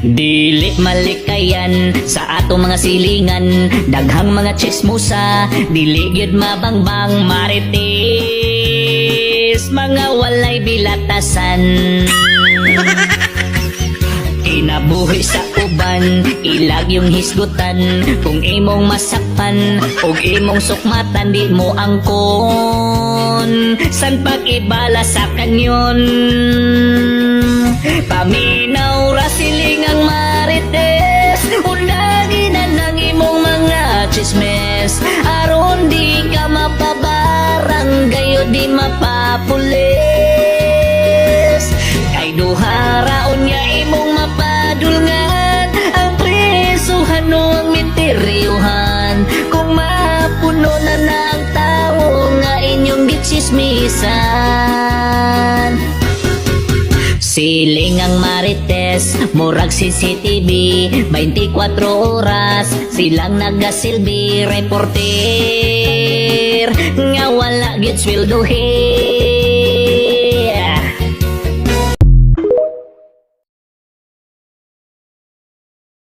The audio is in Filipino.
Dili malikayan sa ato mga silingan, daghang mga chismosa, dili gyud mabangbang marites, mga walay bilatasan. Kinabuhi sa uban, ilag yung hisgutan, kung imong masakpan ug imong sukmatan, di mo angkon san pag-ibala sa kanyon. Paminaw ra silingang marites, unagi na nang imong mga chismes, aron di ka mapabarang gayo di mapapulis. Kay duha raon nga imong mapadulngan, ang presuhan o ang menteryuhan, kung mapuno na na ang tao nga inyong gitsismisan. Siling ang marites, murag CCTV, 24 oras silang nagasilbi reporter, nga wala gid sweldohin.